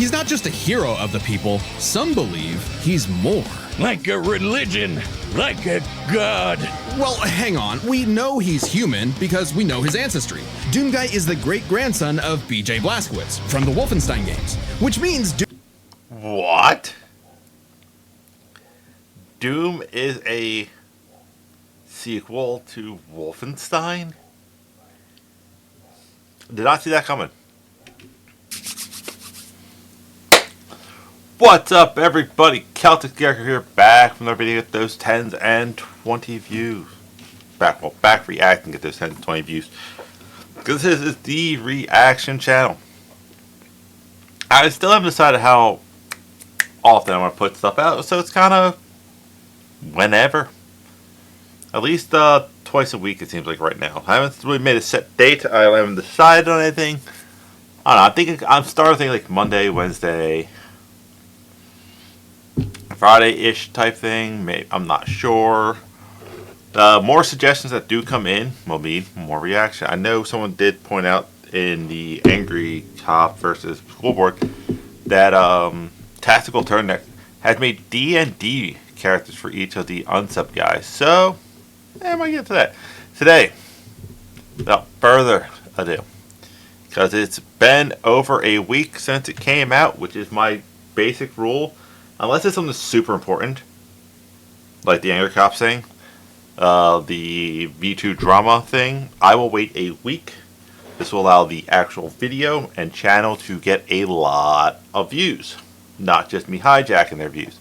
He's not just a hero of the people, some believe he's more. Like a religion, like a god. Well, hang on. We know he's human because we know his ancestry. Doomguy is the great-grandson of BJ Blazkowicz from the Wolfenstein games, which means What? Doom is a sequel to Wolfenstein? Did not see that coming. What's up, everybody? Celtic Character here, back from our video at those 10s and 20 views. Back reacting at those 10 and 20 views. Because this is the reaction channel. I still haven't decided how often I'm going to put stuff out, so it's kind of whenever. At least twice a week, it seems like right now. I haven't really made a set date. I haven't decided on anything. I don't know. I think I'm starting to think like Monday, Wednesday, Friday-ish type thing. Maybe, I'm not sure. More suggestions that do come in will mean more reaction. I know someone did point out in the Angry Cop versus School Board that Tactical Turn has made D&D characters for each of the unsub guys. So, I might get to that. Today, without further ado, because it's been over a week since it came out, which is my basic rule. Unless it's something super important, like the Angry Cop thing, the V2 drama thing, I will wait a week. This will allow the actual video and channel to get a lot of views. Not just me hijacking their views.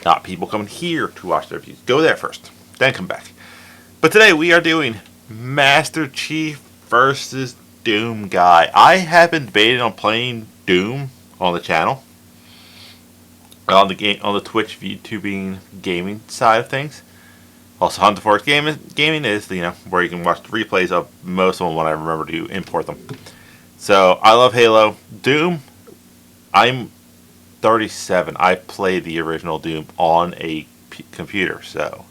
Not people coming here to watch their views. Go there first, then come back. But today we are doing Master Chief versus Doomguy. I have been debating on playing Doom on the channel. On the Twitch VTubing gaming side of things. Also, Hunt Force gaming is where you can watch the replays of most of them when I remember to import them. So I love Halo. Doom, I'm 37. I played the original Doom on a computer. So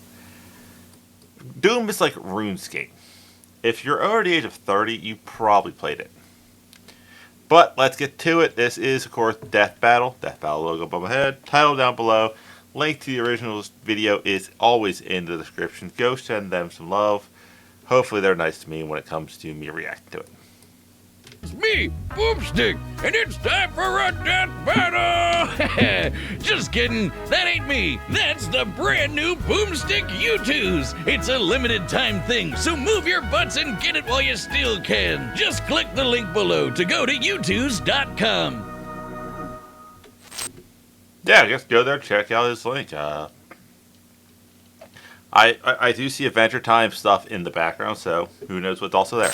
Doom is like RuneScape. If you're over the age of 30, you probably played it. But let's get to it. This is, of course, Death Battle. Death Battle logo above my head. Title down below. Link to the original video is always in the description. Go send them some love. Hopefully they're nice to me when it comes to me reacting to it. It's me, Boomstick, and it's time for a death battle! Just kidding, that ain't me. That's the brand new Boomstick U2s. It's a limited time thing, so move your butts and get it while you still can. Just click the link below to go to u2s.com. Yeah, just go there, check out this link. I do see Adventure Time stuff in the background, so who knows what's also there.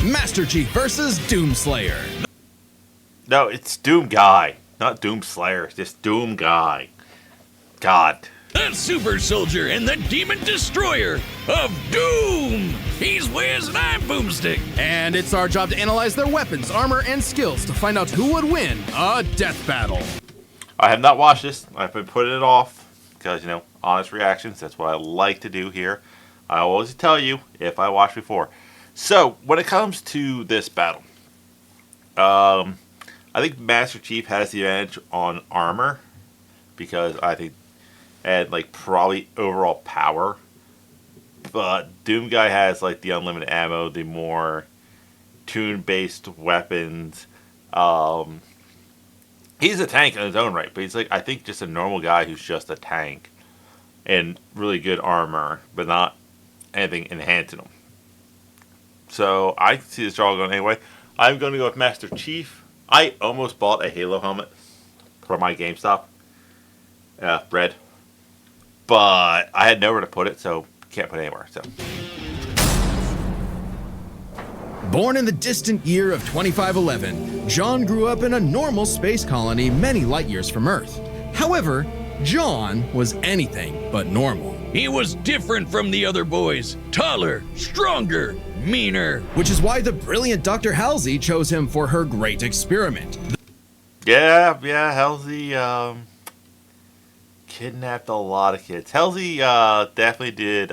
Master Chief versus Doomslayer. No, it's Doomguy, not Doomslayer. It's just Doomguy. God. The super soldier and the demon destroyer of Doom. He's Wiz and I'm Boomstick. And it's our job to analyze their weapons, armor, and skills to find out who would win a death battle. I have not watched this. I've been putting it off because, honest reactions. That's what I like to do here. I always tell you if I watch before. So, when it comes to this battle, I think Master Chief has the advantage on armor because I think, and probably overall power. But Doomguy has the unlimited ammo, the more tune-based weapons. He's a tank in his own right, but he's I think just a normal guy who's just a tank and really good armor, but not anything enhancing him. So I see this draw going anyway. I'm going to go with Master Chief. I almost bought a Halo helmet for my GameStop. Red. But I had nowhere to put it, so can't put it anywhere. So. Born in the distant year of 2511, John grew up in a normal space colony many light years from Earth. However, John was anything but normal. He was different from the other boys. Taller, stronger, meaner. Which is why the brilliant Dr. Halsey chose him for her great experiment. Yeah, Halsey kidnapped a lot of kids. Halsey definitely did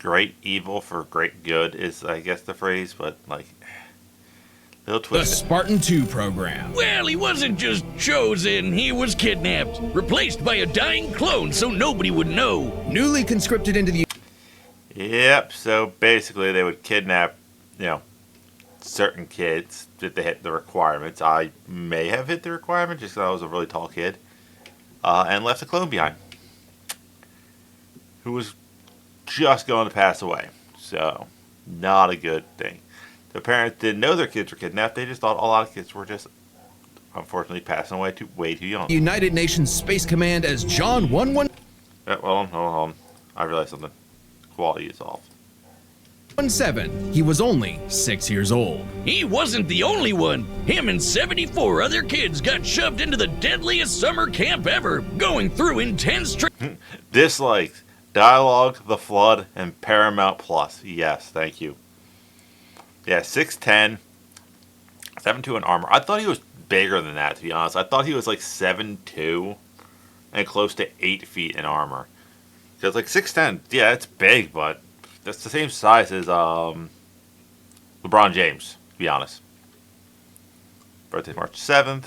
great evil for great good is, I guess, the phrase, but like, little The twist. Spartan 2 program. Well, he wasn't just chosen, he was kidnapped, replaced by a dying clone so nobody would know. Newly conscripted into the Yep. So basically, they would kidnap, certain kids if they hit the requirements. I may have hit the requirement just because I was a really tall kid, and left a clone behind who was just going to pass away. So, not a good thing. The parents didn't know their kids were kidnapped. They just thought a lot of kids were just, unfortunately, passing away way too young. United Nations Space Command as John 117. Hold on. I realized something. Quality is off. He was only 6 years old. He wasn't the only one. Him and 74 other kids got shoved into the deadliest summer camp ever, going through intense Dislikes. Dialogue, The Flood, and Paramount Plus. Yes, thank you. Yeah, 6'10", 7'2" in armor. I thought he was bigger than that, to be honest. I thought he was like 7'2", and close to 8 feet in armor. Because like 6'10", yeah, it's big, but that's the same size as LeBron James, to be honest. Birthday March 7th.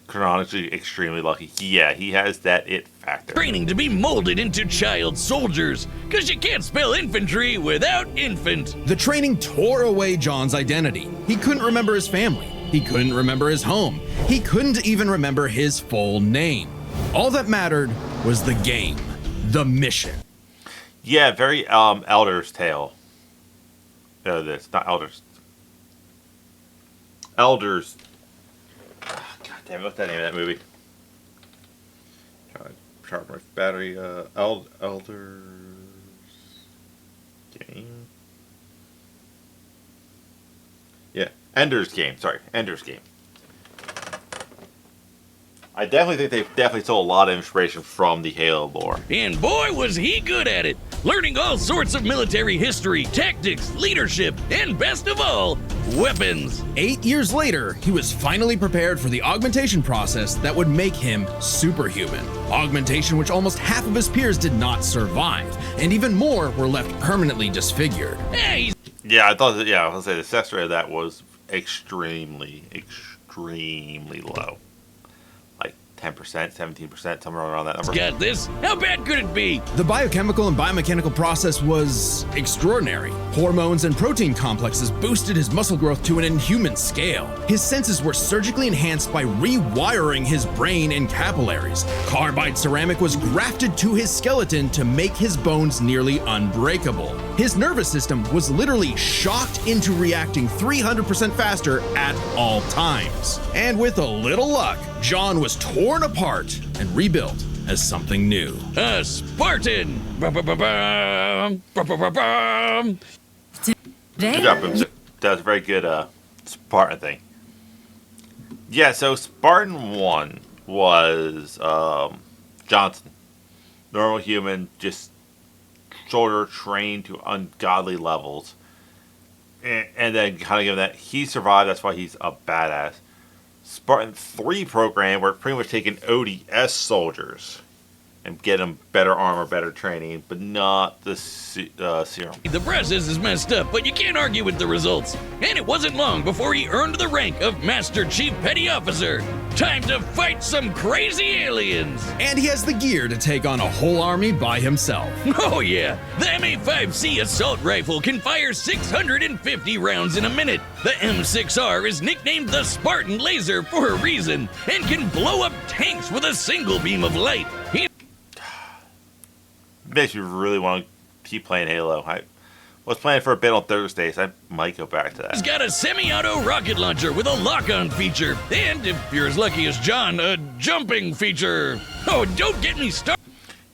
Chronologically extremely lucky. Yeah, he has that it factor. training to be molded into child soldiers, because you can't spell infantry without infant. The training tore away John's identity. He couldn't remember his family. He couldn't remember his home. He couldn't even remember his full name. All that mattered was the game, the mission. Yeah, very Elder's Tale. This not Elder's. Elders. God damn it! What's the name of that movie? Trying to sharpen my battery. Elders Game. Yeah, Ender's Game. Sorry, Ender's Game. I definitely think they've definitely stole a lot of inspiration from the Halo lore. And boy, was he good at it, learning all sorts of military history, tactics, leadership, and best of all, weapons. 8 years later, he was finally prepared for the augmentation process that would make him superhuman. Augmentation which almost half of his peers did not survive, and even more were left permanently disfigured. Hey, Yeah, I thought that, I was gonna say the success rate of that was extremely low. Like 10%, 17%, somewhere around that number. got this. How bad could it be? The biochemical and biomechanical process was extraordinary. Hormones and protein complexes boosted his muscle growth to an inhuman scale. His senses were surgically enhanced by rewiring his brain and capillaries. Carbide ceramic was grafted to his skeleton to make his bones nearly unbreakable. His nervous system was literally shocked into reacting 300% faster at all times. And with a little luck, John was torn apart and rebuilt as something new. A Spartan. Ba-ba-ba-bum, ba-ba-ba-bum. Good job, Boom. That was a very good Spartan thing. Yeah, so Spartan 1 was Johnson. Normal human, just shoulder trained to ungodly levels. And then kind of given that he survived, that's why he's a badass. Spartan 3 program, we're pretty much taking ODS soldiers and get them better armor, better training, but not the serum. The process is messed up, but you can't argue with the results. And it wasn't long before he earned the rank of Master Chief Petty Officer. Time to fight some crazy aliens. And he has the gear to take on a whole army by himself. Oh yeah, the MA5C assault rifle can fire 650 rounds in a minute. The M6R is nicknamed the Spartan Laser for a reason and can blow up tanks with a single beam of light. He Makes you really want to keep playing Halo. I was playing for a bit on Thursdays. I might go back to He's that. got a semi-auto rocket launcher with a lock-on feature, and if you're as lucky as John, a jumping feature. Oh, don't get me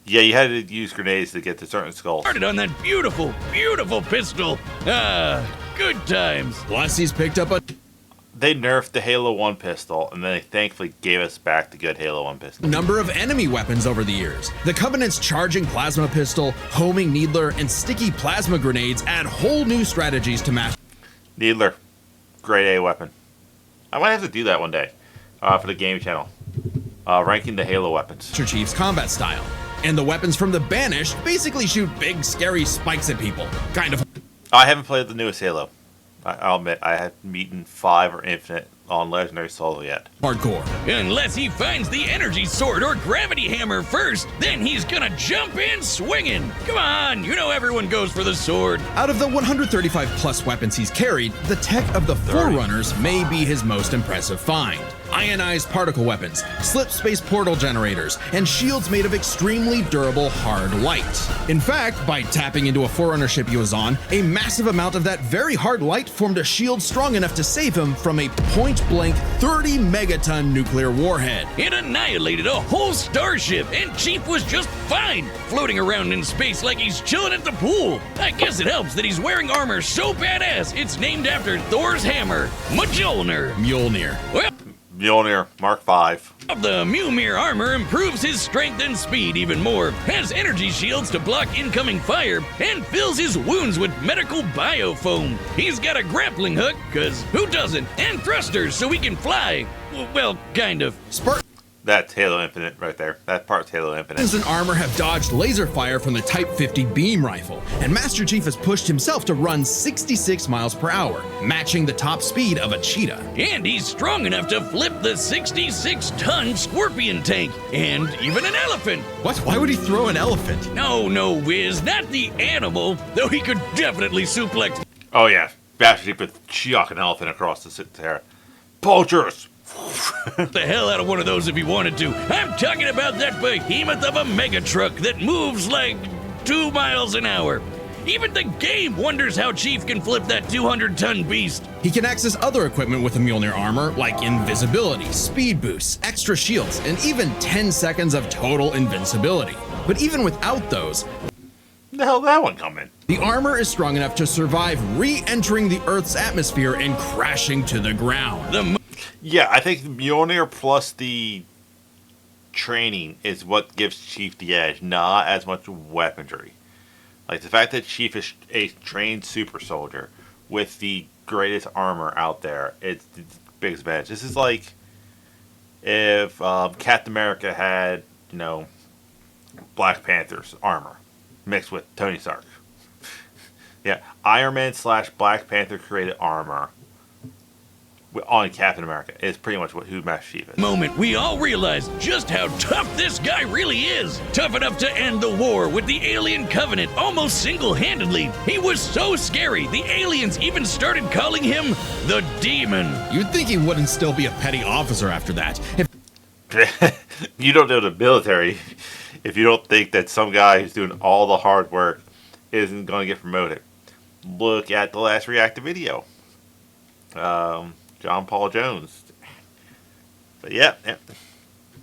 Yeah, you had to use grenades to get to certain skulls. started on that beautiful, beautiful pistol. Ah, good times. Plus, he's picked up a They nerfed the Halo 1 pistol, and then they thankfully gave us back the good Halo 1 pistol. number of enemy weapons over the years. The Covenant's charging plasma pistol, homing needler, and sticky plasma grenades add whole new strategies to Master Needler, grade A weapon. I might have to do that one day for the game channel. Ranking the Halo weapons. Chief's combat style. And the weapons from the Banished basically shoot big, scary spikes at people. Kind of I haven't played the newest Halo. I'll admit, I haven't beaten 5 or Infinite on Legendary Solo yet. hardcore. Unless he finds the energy sword or gravity hammer first, then he's gonna jump in swinging. Come on, you know everyone goes for the sword. Out of the 135 plus weapons he's carried, the tech of the Forerunners may be his most impressive find. Ionized particle weapons, slip space portal generators, and shields made of extremely durable hard light. In fact, by tapping into a Forerunner ship he was on, a massive amount of that very hard light formed a shield strong enough to save him from a point-blank 30 megaton nuclear warhead. It annihilated a whole starship, and Chief was just fine, floating around in space like he's chilling at the pool. I guess it helps that he's wearing armor so badass it's named after Thor's hammer, Mjolnir. Mjolnir. Well, Mjolnir Mark V. the Mjolnir armor improves his strength and speed even more, has energy shields to block incoming fire, and fills his wounds with medical biofoam. He's got a grappling hook, cause who doesn't, and thrusters so he can fly. Well, kind of. That's Halo Infinite right there. That part's Halo Infinite. Weapons and armor have dodged laser fire from the Type 50 beam rifle, and Master Chief has pushed himself to run 66 miles per hour, matching the top speed of a cheetah. And he's strong enough to flip the 66-ton Scorpion tank, and even an elephant. What? Why would he throw an elephant? No, Wiz, not the animal, though he could definitely suplex. Oh yeah, Master Chief would chuck an elephant across the Sahara. Poachers! The hell out of one of those if he wanted to. I'm talking about that behemoth of a mega truck that moves like 2 miles an hour. Even the game wonders how Chief can flip that 200-ton beast. He can access other equipment with the Mjolnir armor, like invisibility, speed boosts, extra shields, and even 10 seconds of total invincibility. But even without those, The hell did that one come in? the armor is strong enough to survive re-entering the Earth's atmosphere and crashing to the ground. The Yeah, I think Mjolnir plus the training is what gives Chief the edge, not as much weaponry. Like the fact that Chief is a trained super soldier with the greatest armor out there, it's the biggest advantage. This is like if Captain America had, Black Panther's armor mixed with Tony Stark. Yeah, Iron Man / Black Panther created armor on Captain America is pretty much who Master Chief is. moment we all realize just how tough this guy really is. Tough enough to end the war with the Alien Covenant almost single-handedly. He was so scary, the aliens even started calling him the Demon. You'd think he wouldn't still be a petty officer after that. You don't know the military if you don't think that some guy who's doing all the hard work isn't going to get promoted. Look at the last reactive video. John Paul Jones. But yeah.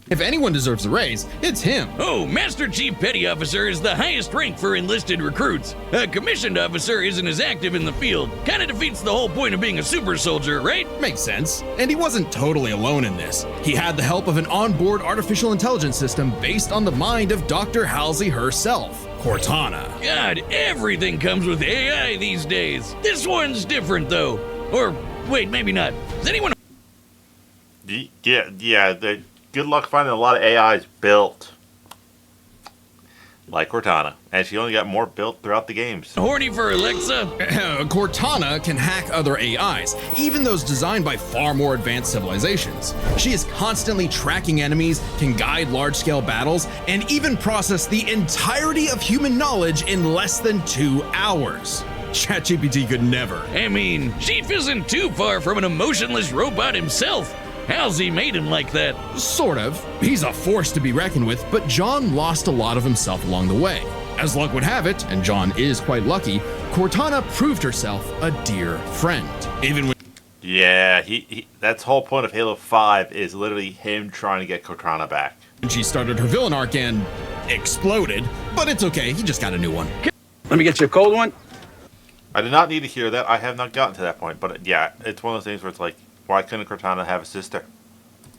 If anyone deserves a raise, it's him. Oh, Master Chief Petty Officer is the highest rank for enlisted recruits. A commissioned officer isn't as active in the field. Kinda defeats the whole point of being a super soldier, right? Makes sense. And he wasn't totally alone in this. He had the help of an onboard artificial intelligence system based on the mind of Dr. Halsey herself, Cortana. God, everything comes with AI these days. This one's different, though. Or, wait, maybe not. Does anyone... Yeah. Good luck finding a lot of AIs built like Cortana. And she only got more built throughout the games. horny for Alexa? Cortana can hack other AIs, even those designed by far more advanced civilizations. She is constantly tracking enemies, can guide large-scale battles, and even process the entirety of human knowledge in less than 2 hours. ChatGPT could never. I mean, Chief isn't too far from an emotionless robot himself. Halsey made him like that. Sort of. He's a force to be reckoned with, but John lost a lot of himself along the way. As luck would have it, and John is quite lucky, Cortana proved herself a dear friend. Even when Yeah, that's the whole point of Halo 5 is literally him trying to get Cortana back. she started her villain arc and exploded, but it's okay, he just got a new one. Let me get you a cold one. I did not need to hear that. I have not gotten to that point. But yeah, it's one of those things where it's like, why couldn't Cortana have a sister?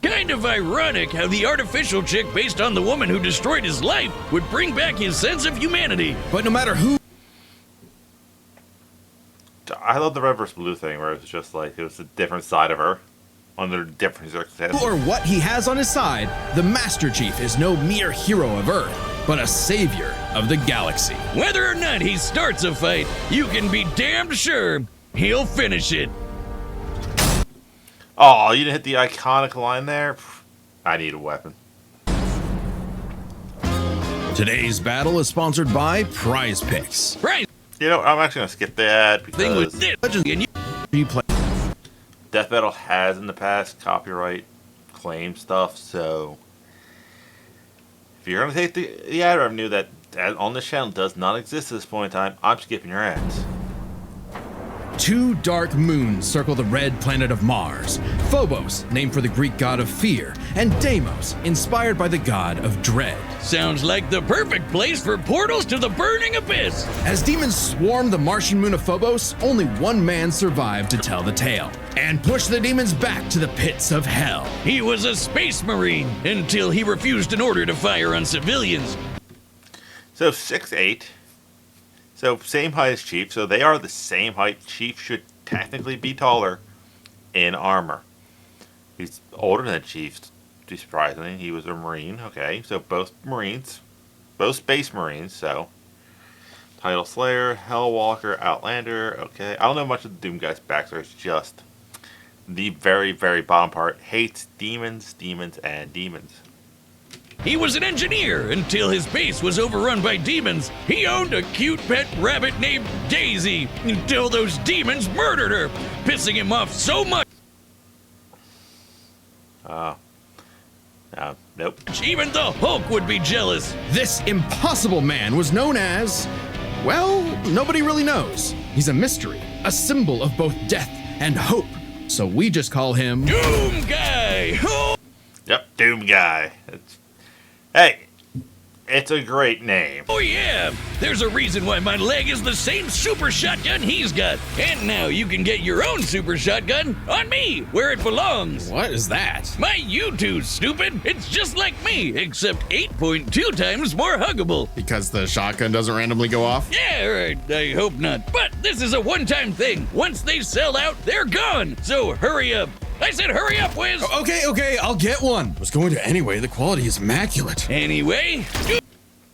Kind of ironic how the artificial chick based on the woman who destroyed his life would bring back his sense of humanity. But no matter who I love the Red vs. Blue thing where it was just like, it was a different side of her under different circumstances. or what he has on his side, the Master Chief is no mere hero of Earth. but a savior of the galaxy. Whether or not he starts a fight, you can be damned sure he'll finish it. Oh, you didn't hit the iconic line there? I need a weapon. Today's battle is sponsored by Prize Picks. Right You know, I'm actually going to skip that thing with because this, and You play Death Battle has in the past copyright claim stuff, so if you're going to take the ad revenue that on this channel does not exist at this point in time, I'm skipping your ads. Two dark moons circle the red planet of Mars. Phobos, named for the Greek god of fear, and Deimos, inspired by the god of dread. sounds like the perfect place for portals to the burning abyss. As demons swarm the Martian moon of Phobos, only one man survived to tell the tale and push the demons back to the pits of hell. He was a space marine until he refused an order to fire on civilians. So 6'8". So same height as Chief. So they are the same height. Chief should technically be taller in armor. He's older than Chief, surprisingly. He was a Marine. Okay, so both Marines. Both Space Marines, so. Title Slayer, Hellwalker, Outlander. Okay, I don't know much of the Doom guy's backstory. It's just the very, very bottom part. Hates demons, demons, and demons. He was an engineer until his base was overrun by demons. He owned a cute pet rabbit named Daisy until those demons murdered her, pissing him off so much. Nope. Even the Hulk would be jealous. This impossible man was known as, well, nobody really knows. He's a mystery, a symbol of both death and hope. So we just call him Doom Guy. Oh, Yep, Doom Guy. Hey, it's a great name. oh yeah, there's a reason why my leg is the same super shotgun he's got. And now you can get your own super shotgun on me, where it belongs. What is that? My U2, stupid. It's just like me, except 8.2 times more huggable. Because the shotgun doesn't randomly go off? Yeah, right. I hope not. But this is a one-time thing. Once they sell out, they're gone. So hurry up. I said hurry up, Wiz. Okay, I'll get one. Was going to anyway, the quality is immaculate. Anyway,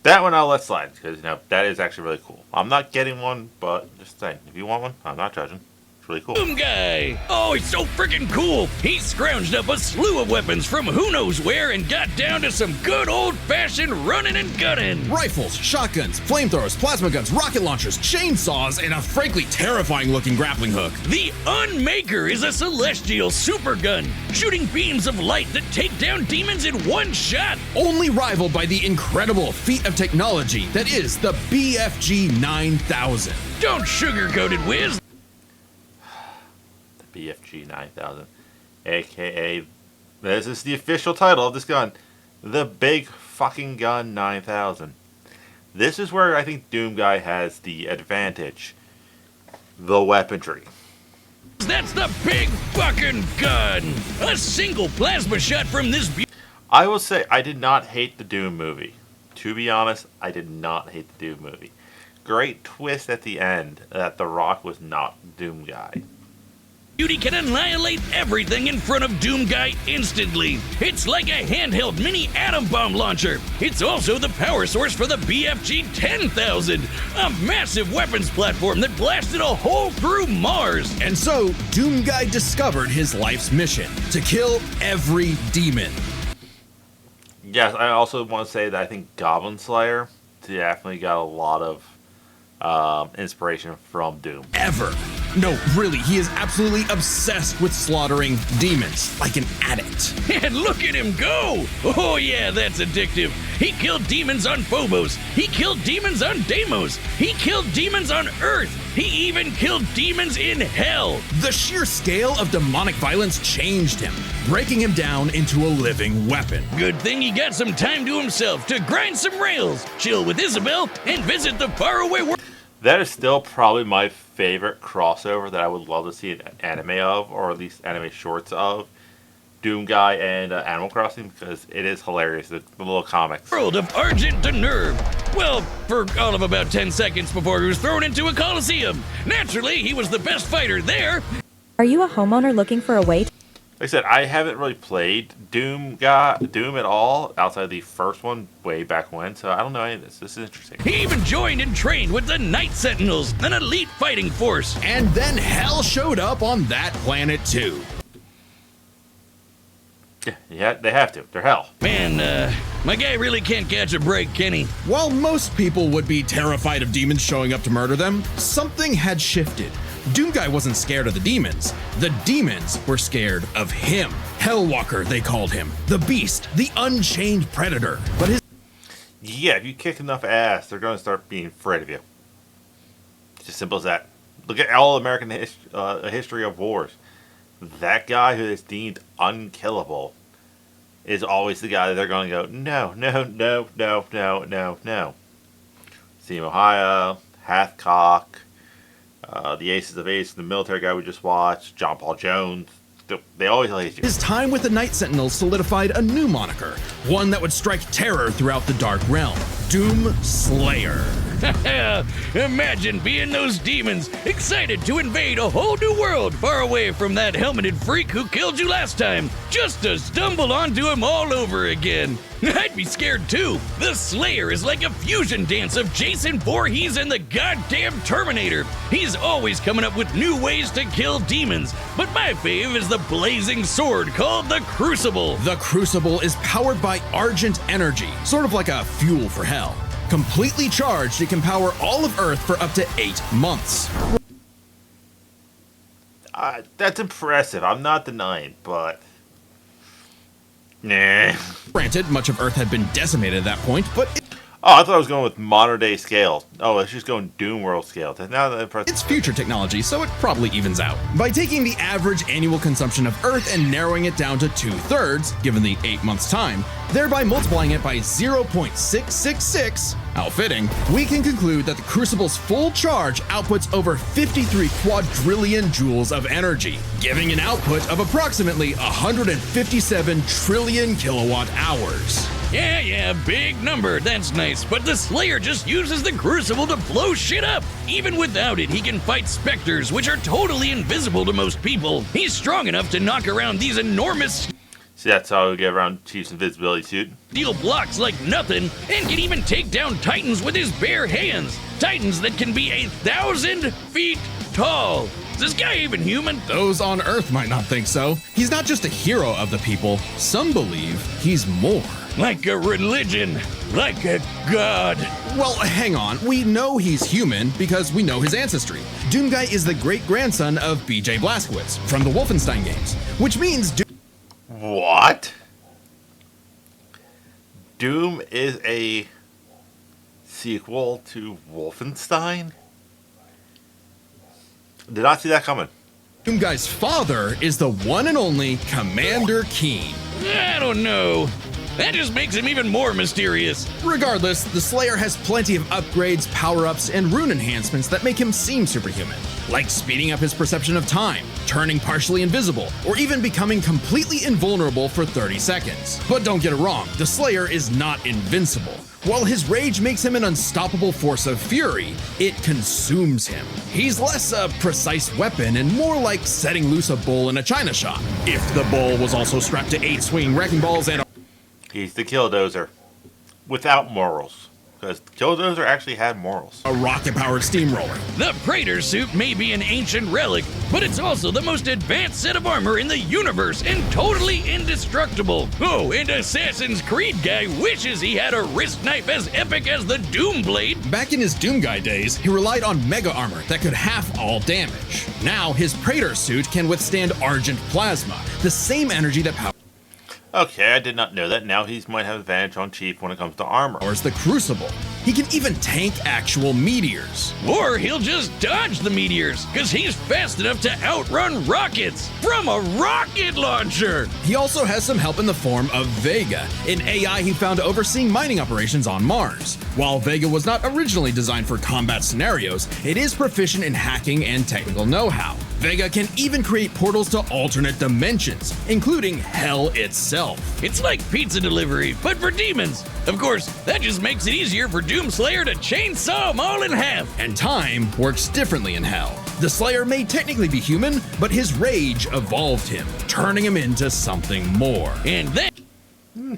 That one I'll let slide, because, you know, that is actually really cool. I'm not getting one, but just saying, if you want one, I'm not judging. It's really cool. Doom Guy. Oh, he's so freaking cool. He scrounged up a slew of weapons from who knows where and got down to some good old-fashioned running and gunning. Rifles, shotguns, flamethrowers, plasma guns, rocket launchers, chainsaws, and a frankly terrifying looking grappling hook. The Unmaker is a celestial supergun, shooting beams of light that take down demons in one shot. Only rivaled by the incredible feat of technology that is the BFG 9000. Don't sugarcoat it, Wiz. BFG 9000, aka, this is the official title of this gun, the Big Fucking Gun 9000. This is where I think Doom Guy has the advantage. The weaponry. That's the big fucking gun. A single plasma shot from this I will say, I did not hate the Doom movie. To be honest, I did not hate the Doom movie. Great twist at the end that The Rock was not Doom Guy. beauty can annihilate everything in front of Doom Guy instantly. It's like a handheld mini atom bomb launcher. It's also the power source for the BFG 10,000, a massive weapons platform that blasted a hole through Mars. And so, Doom Guy discovered his life's mission to kill every demon. Yes, I also want to say that I think Goblin Slayer definitely got a lot of inspiration from Doom. Ever. No, really, he is absolutely obsessed with slaughtering demons, like an addict. And look at him go! Oh yeah, that's addictive. He killed demons on Phobos. He killed demons on Deimos. He killed demons on Earth. He even killed demons in hell. The sheer scale of demonic violence changed him, breaking him down into a living weapon. Good thing he got some time to himself to grind some rails, chill with Isabel, and visit the faraway world. That is still probably my favorite crossover that I would love to see an anime of, or at least anime shorts of, Doom Guy and Animal Crossing, because it is hilarious, the little comics. World of Argent de Nerve. Well, for all of about 10 seconds before he was thrown into a coliseum. Naturally, he was the best fighter there. Are you a homeowner looking for a way Like I said, I haven't really played Doom at all outside the first one way back when, so I don't know any of this. This is interesting. He even joined and trained with the Night Sentinels, an elite fighting force. And then hell showed up on that planet too. Yeah, they have to. They're hell. Man, my guy really can't catch a break, can he? While most people would be terrified of demons showing up to murder them, something had shifted. Doomguy wasn't scared of the demons. The demons were scared of him. Hellwalker, they called him. The Beast, the Unchained Predator. But his Yeah, if you kick enough ass, they're going to start being afraid of you. It's as simple as that. Look at all American history of wars. That guy who is deemed unkillable is always the guy that they're going to go, no, no, no, no, no, no, no. Steve Ohio, Hathcock, the Aces of Ace, the military guy we just watched, John Paul Jones. They always hate you. His time with the Night Sentinels solidified a new moniker, one that would strike terror throughout the Dark Realm, Doom Slayer. Imagine being those demons, excited to invade a whole new world far away from that helmeted freak who killed you last time, just to stumble onto him all over again. I'd be scared too. The Slayer is like a fusion dance of Jason Voorhees and the goddamn Terminator. He's always coming up with new ways to kill demons, but my fave is the blazing sword called the Crucible. The Crucible is powered by Argent energy, sort of like a fuel for hell. Completely charged, it can power all of Earth for up to 8 months. That's impressive. I'm not denying, but... Nah. Granted, much of Earth had been decimated at that point, but Oh, I thought I was going with modern day scale. Oh, let's just go in Doom World scale. That's now that impressive. it's future technology, so it probably evens out. By taking the average annual consumption of Earth and narrowing it down to 2/3, given the 8 months time, thereby multiplying it by 0.666, how fitting, we can conclude that the Crucible's full charge outputs over 53 quadrillion joules of energy, giving an output of approximately 157 trillion kilowatt hours. Yeah, big number, that's nice, but the Slayer just uses the Crucible to blow shit up. Even without it, he can fight specters, which are totally invisible to most people. He's strong enough to knock around these enormous See, that's how we get around Chief's invisibility suit. steel blocks like nothing, and can even take down Titans with his bare hands. Titans that can be 1,000 feet tall. Is this guy even human? Those on Earth might not think so. He's not just a hero of the people, some believe he's more. Like a religion, like a god. Well, hang on. We know he's human because we know his ancestry. Doomguy is the great-grandson of B.J. Blazkowicz from the Wolfenstein games, which means What? Doom is a sequel to Wolfenstein? Did not see that coming. Doomguy's father is the one and only Commander Keen. I don't know. That just makes him even more mysterious. Regardless, the Slayer has plenty of upgrades, power-ups, and rune enhancements that make him seem superhuman, like speeding up his perception of time, turning partially invisible, or even becoming completely invulnerable for 30 seconds. But don't get it wrong, the Slayer is not invincible. While his rage makes him an unstoppable force of fury, it consumes him. He's less a precise weapon and more like setting loose a bull in a china shop. If the bull was also strapped to 8 swinging wrecking balls and He's the Killdozer. Without morals. Because Killdozer actually had morals. a rocket-powered steamroller. The Praetor suit may be an ancient relic, but it's also the most advanced set of armor in the universe and totally indestructible. Oh, and Assassin's Creed guy wishes he had a wrist knife as epic as the Doom Blade. Back in his Doomguy days, he relied on mega armor that could half all damage. Now, his Praetor suit can withstand Argent plasma, the same energy that Okay, I did not know that. Now he might have advantage on Chief when it comes to armor. powers the Crucible. He can even tank actual meteors. Or he'll just dodge the meteors, because he's fast enough to outrun rockets from a rocket launcher. He also has some help in the form of Vega, an AI he found overseeing mining operations on Mars. While Vega was not originally designed for combat scenarios, it is proficient in hacking and technical know-how. Vega can even create portals to alternate dimensions, including hell itself. It's like pizza delivery, but for demons. Of course, that just makes it easier for Doomslayer to chainsaw them all in half. And time works differently in hell. The Slayer may technically be human, but his rage evolved him, turning him into something more. And then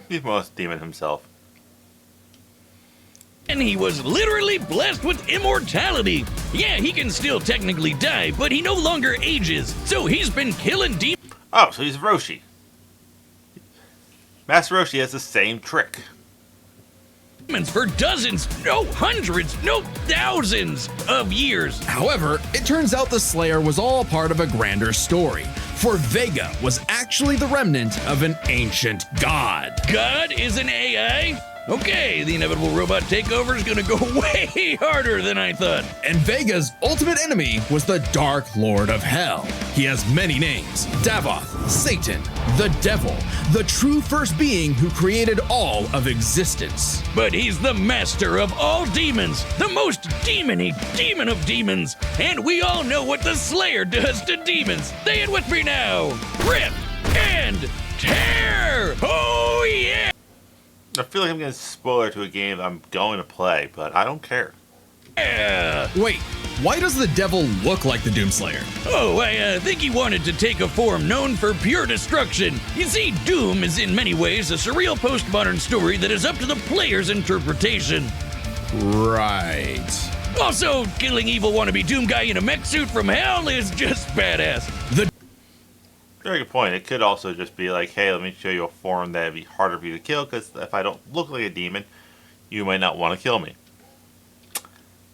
He's most demon himself. he was literally blessed with immortality. Yeah, he can still technically die, but he no longer ages. So he's been killing demons. Oh, so he's Roshi. Master Roshi has the same trick. For dozens, no hundreds, no thousands of years. However, it turns out the Slayer was all part of a grander story, for Vega was actually the remnant of an ancient god. God is an AI? Okay, the inevitable robot takeover is gonna go way harder than I thought. And Vega's ultimate enemy was the Dark Lord of Hell. He has many names: Davoth, Satan, the Devil, the true first being who created all of existence. But he's the master of all demons, the most demony demon of demons. And we all know what the Slayer does to demons. Say it with me now. Rip and tear! Oh yeah! I feel like I'm getting a spoiler to a game I'm going to play, but I don't care. Yeah. Wait, why does the Devil look like the Doomslayer? Oh, I think he wanted to take a form known for pure destruction. You see, Doom is in many ways a surreal postmodern story that is up to the player's interpretation. Right. Also, killing evil wannabe Doom guy in a mech suit from hell is just badass. Very good point. It could also just be like, hey, let me show you a form that'd be harder for you to kill, because if I don't look like a demon, you might not want to kill me.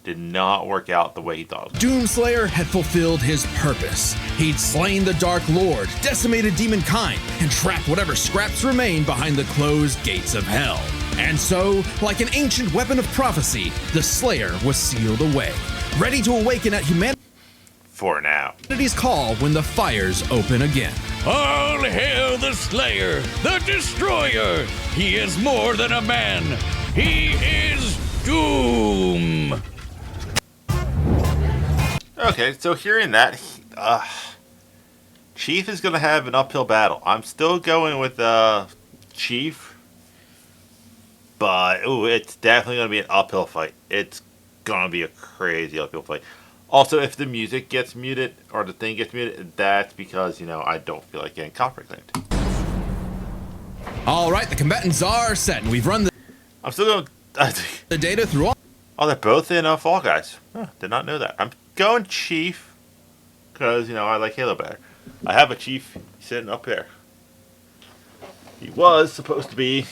Did not work out the way he thought it would. Doomslayer had fulfilled his purpose. He'd slain the Dark Lord, decimated demonkind, and trapped whatever scraps remained behind the closed gates of hell. And so, like an ancient weapon of prophecy, the Slayer was sealed away, ready to awaken at For now. humanity's call when the fires open again. All hail the Slayer, the Destroyer. He is more than a man. He is Doom. Okay, so hearing that, Chief is going to have an uphill battle. I'm still going with Chief, but it's definitely going to be an uphill fight. It's going to be a crazy uphill fight. Also, if the music gets muted, or the thing gets muted, that's because, I don't feel like getting copyright claimed. All right, the combatants are set, and we've run I'm still going... the data through all. Oh, they're both in Fall Guys. Huh, did not know that. I'm going Chief, because, I like Halo better. I have a Chief sitting up there. He was supposed to be,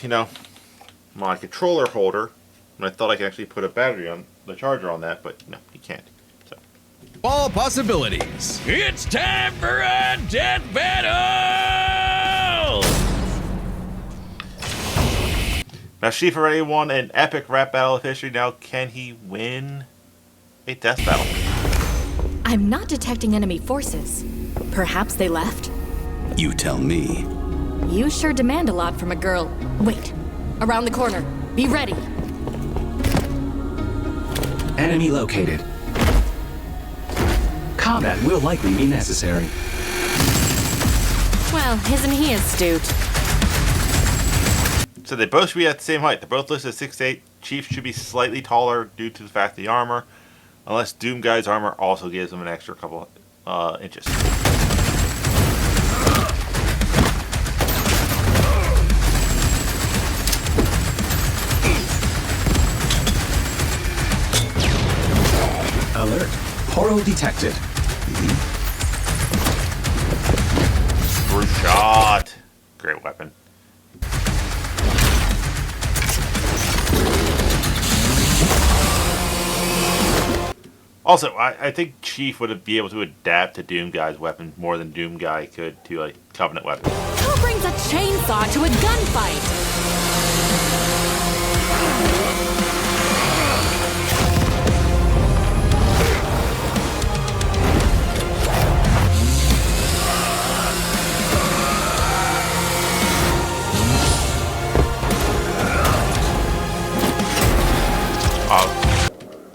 my controller holder, and I thought I could actually put a battery on the charger on that, but no, you can't. All possibilities. It's time for a death battle! Now, Chief already won an epic rap battle of history. Now, can he win a death battle? I'm not detecting enemy forces. Perhaps they left? You tell me. You sure demand a lot from a girl. Wait. Around the corner. Be ready. Enemy located. Combat will likely be necessary. Well, isn't he astute? So they both should be at the same height. They're both listed at 6'8". Chief should be slightly taller due to the fact of the armor. Unless Doom Guy's armor also gives him an extra couple inches. Alert. Portal detected. Screw shot. Great weapon. Also, I think Chief would be able to adapt to Doom Guy's weapon more than Doom Guy could to a Covenant weapon. Who brings a chainsaw to a gunfight?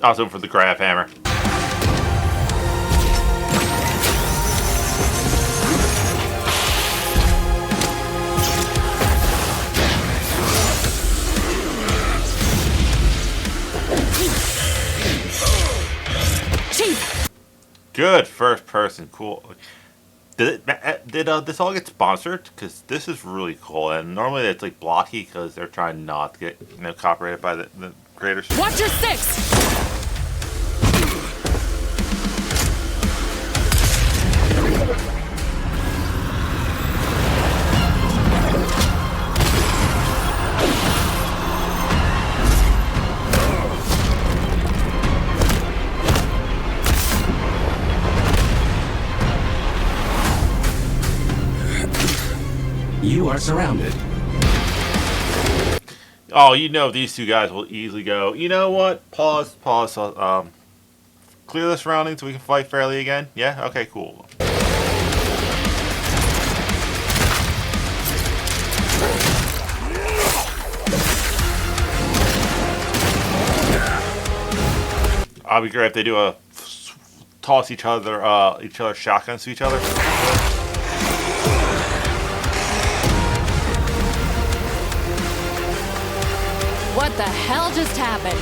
Also for the Graph Hammer. Good first person, cool. Did this all get sponsored? Because this is really cool, and normally it's like blocky because they're trying not to get copyrighted by the creators. Watch your six! You are surrounded. Oh, these two guys will easily go. You know what? Pause. Clear the surroundings so we can fight fairly again. Yeah. Okay. Cool. I'll be great if they do a toss each other shotguns to each other. What the hell just happened?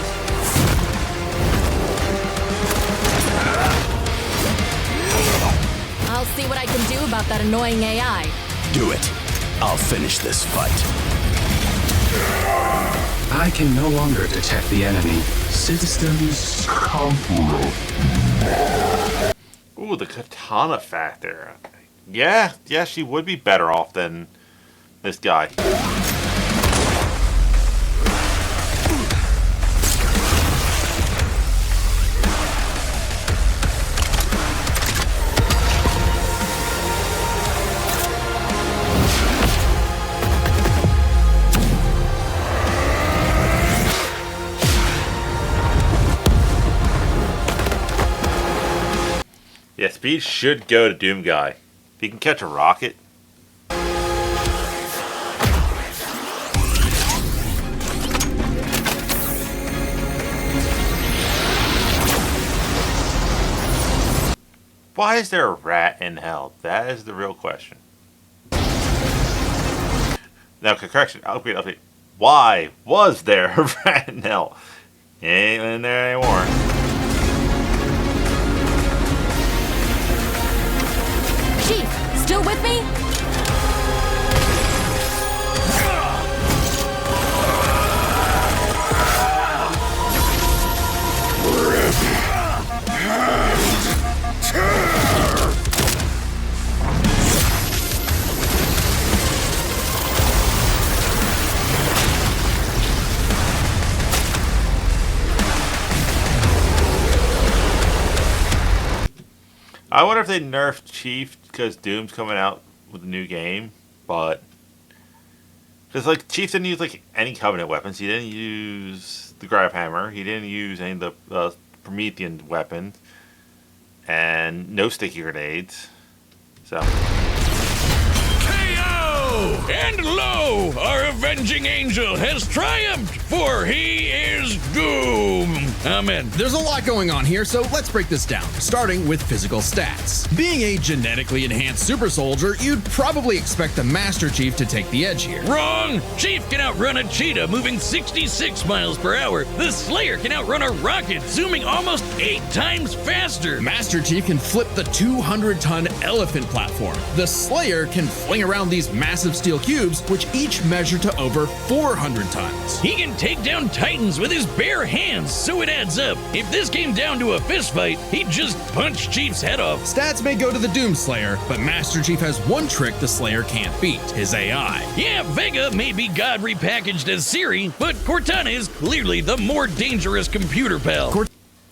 I'll see what I can do about that annoying AI. Do it. I'll finish this fight. I can no longer detect the enemy. Systems complete. Ooh, the katana factor. Yeah, she would be better off than this guy. Yeah, speed should go to Doom Guy. If he can catch a rocket. Why is there a rat in hell? That is the real question. Now, correction. Upgrade. Why was there a rat in hell? He ain't in there anymore. Still with me? I wonder if they nerfed Chief because Doom's coming out with a new game, but because like Chief didn't use like any Covenant weapons, he didn't use the Grab Hammer, he didn't use any of the Promethean weapons, and no sticky grenades. So. And lo, our avenging angel has triumphed, for he is Doom. Amen. There's a lot going on here, so let's break this down, starting with physical stats. Being a genetically enhanced super soldier, you'd probably expect the Master Chief to take the edge here. Wrong! Chief can outrun a cheetah moving 66 miles per hour. The Slayer can outrun a rocket zooming almost 8 times faster. Master Chief can flip the 200-ton elephant platform. The Slayer can fling around these massive steel cubes, which each measure to over 400 tons. He can take down Titans with his bare hands, so it adds up. If this came down to a fistfight, he'd just punch Chief's head off. Stats may go to the Doom Slayer, but Master Chief has one trick the Slayer can't beat, his AI. Yeah, Vega may be God repackaged as Siri, but Cortana is clearly the more dangerous computer pal.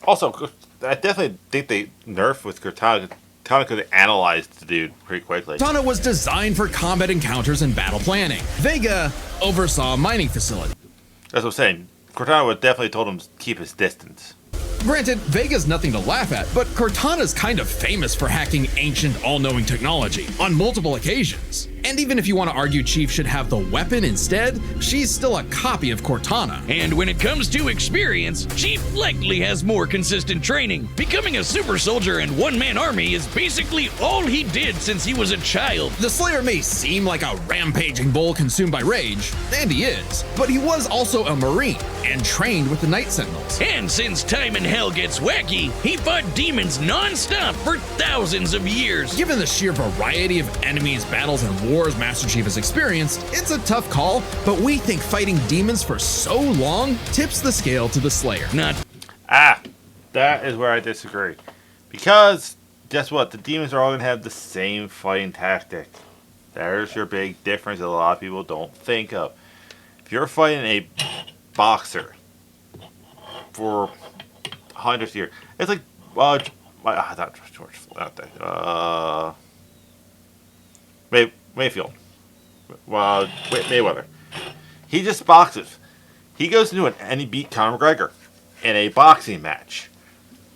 Also, I definitely think they nerfed with Cortana. Cortana could have analyzed the dude pretty quickly. Cortana was designed for combat encounters and battle planning. Vega oversaw a mining facility. That's what I'm saying. Cortana would definitely told him to keep his distance. Granted, Vega's nothing to laugh at, but Cortana's kind of famous for hacking ancient, all-knowing technology on multiple occasions. And even if you want to argue Chief should have the weapon instead, she's still a copy of Cortana. And when it comes to experience, Chief likely has more consistent training. Becoming a super soldier and one-man army is basically all he did since he was a child. The Slayer may seem like a rampaging bull consumed by rage, and he is, but he was also a Marine and trained with the Night Sentinels. And since time in hell gets wacky, he fought demons non-stop for thousands of years. Given the sheer variety of enemies, battles, and wars Master Chief has experienced, it's a tough call, but we think fighting demons for so long tips the scale to the Slayer. Not That is where I disagree. Because, guess what? The demons are all going to have the same fighting tactic. There's your big difference that a lot of people don't think of. If you're fighting a boxer for hundreds of years, it's like, not George Floyd, Mayfield. Mayweather. He just boxes. He goes into and he beat Conor McGregor in a boxing match.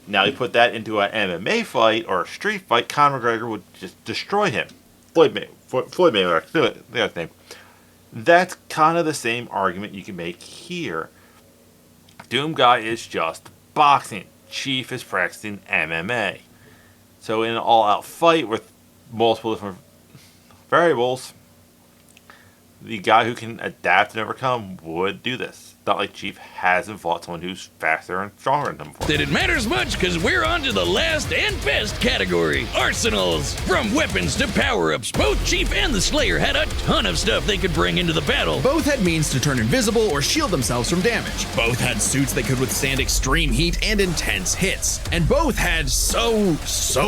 Now you put that into an MMA fight or a street fight, Conor McGregor would just destroy him. Floyd Mayweather, that's name. That's kind of the same argument you can make here. Doom Guy is just boxing. Chief is practicing MMA. So in an all-out fight with multiple different variables, the guy who can adapt and overcome would do this. Not like Chief hasn't fought someone who's faster and stronger than him before. that it matters much because we're on to the last and best category, arsenals. From weapons to power-ups, both Chief and the Slayer had a ton of stuff they could bring into the battle. Both had means to turn invisible or shield themselves from damage. Both had suits that could withstand extreme heat and intense hits. And both had so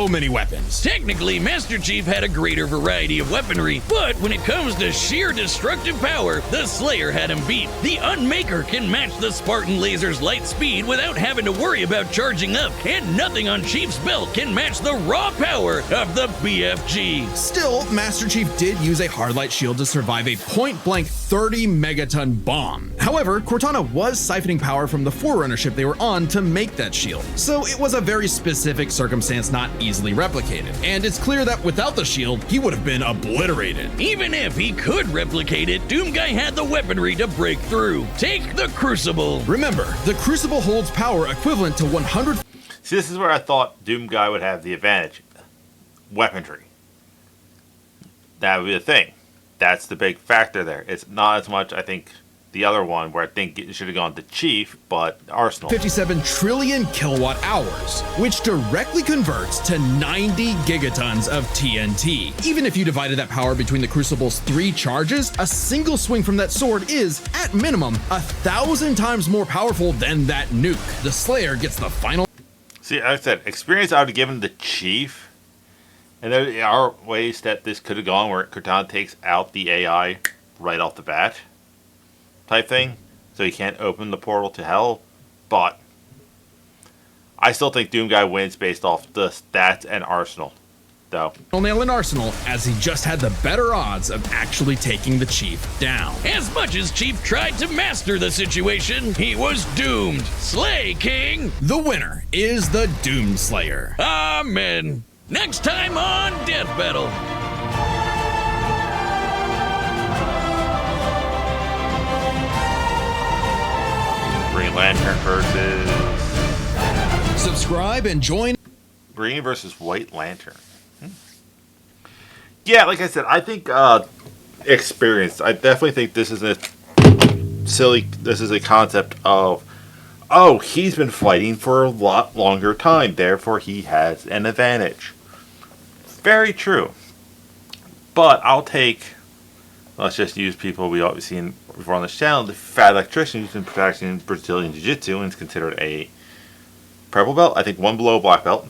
many weapons. Technically, Master Chief had a greater variety of weaponry, but when it comes to sheer destructive power, the Slayer had him beat. The Unmaker can match the Spartan laser's light speed without having to worry about charging up, and nothing on Chief's belt can match the raw power of the BFG. Still, Master Chief did use a hardlight shield to survive a point-blank 30 megaton bomb. However, Cortana was siphoning power from the Forerunner ship they were on to make that shield, so it was a very specific circumstance not easily replicated. And it's clear that without the shield, he would have been obliterated. Even if he could replicate it, Doom Guy had the weaponry to break through. Take the Crucible. Remember, the Crucible holds power equivalent to 100. See, this is where I thought Doom Guy would have the advantage. Weaponry. That would be the thing. That's the big factor there. It's not as much, I think, the other one where I think it should have gone to Chief, but Arsenal. 57 trillion kilowatt hours, which directly converts to 90 gigatons of TNT. Even if you divided that power between the Crucible's 3 charges, a single swing from that sword is, at minimum, 1,000 times more powerful than that nuke. The Slayer gets the final. See, like I said, experience I would have given the Chief, and there are ways that this could have gone where Cortana takes out the AI right off the bat, type thing, so he can't open the portal to hell, but I still think Doom Guy wins based off the stats and Arsenal, though. Nail in Arsenal, as he just had the better odds of actually taking the Chief down. As much as Chief tried to master the situation, he was doomed. Slay, King! The winner is the Doom Slayer. Amen. Next time on Death Battle. Green Lantern versus Subscribe and join. Green versus White Lantern. Yeah, like I said, I think experience. I definitely think this is a concept of, oh, he's been fighting for a lot longer time, therefore he has an advantage. Very true. But I'll take, let's just use people we always seen before on this channel, the fat electrician who's been practicing Brazilian Jiu-Jitsu and is considered a purple belt, I think one below black belt.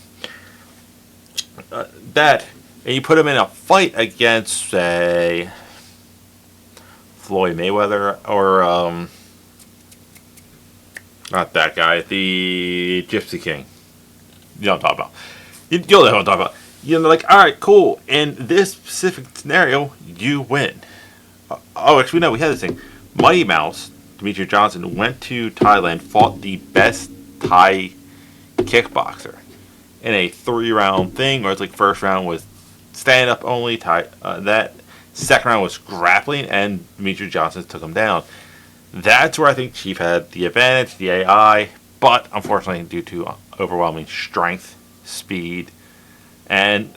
And you put him in a fight against, say, Floyd Mayweather, or, not that guy, the Gypsy King. You know what I'm talking about. You'll know what I'm talking about. You know, like, alright, cool. In this specific scenario, you win. Oh, actually, no, we had this thing. Mighty Mouse, Demetrius Johnson, went to Thailand, fought the best Thai kickboxer in a 3-round thing, where it's like first round was stand up only. That Second round was grappling, and Demetrius Johnson took him down. That's where I think Chief had the advantage, the AI, but unfortunately due to overwhelming strength, speed, and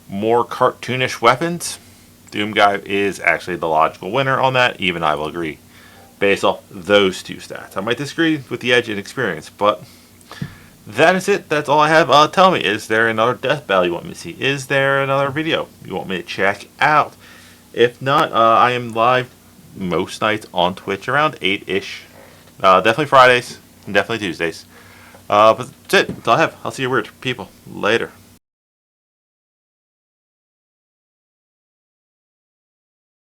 more cartoonish weapons, Doomguy is actually the logical winner on that. Even I will agree, based off those two stats. I might disagree with the edge and experience, but that is it. That's all I have. Tell me, is there another death battle you want me to see? Is there another video you want me to check out? If not, I am live most nights on Twitch around 8-ish. Definitely Fridays and definitely Tuesdays. But that's it. That's all I have. I'll see you weird people later.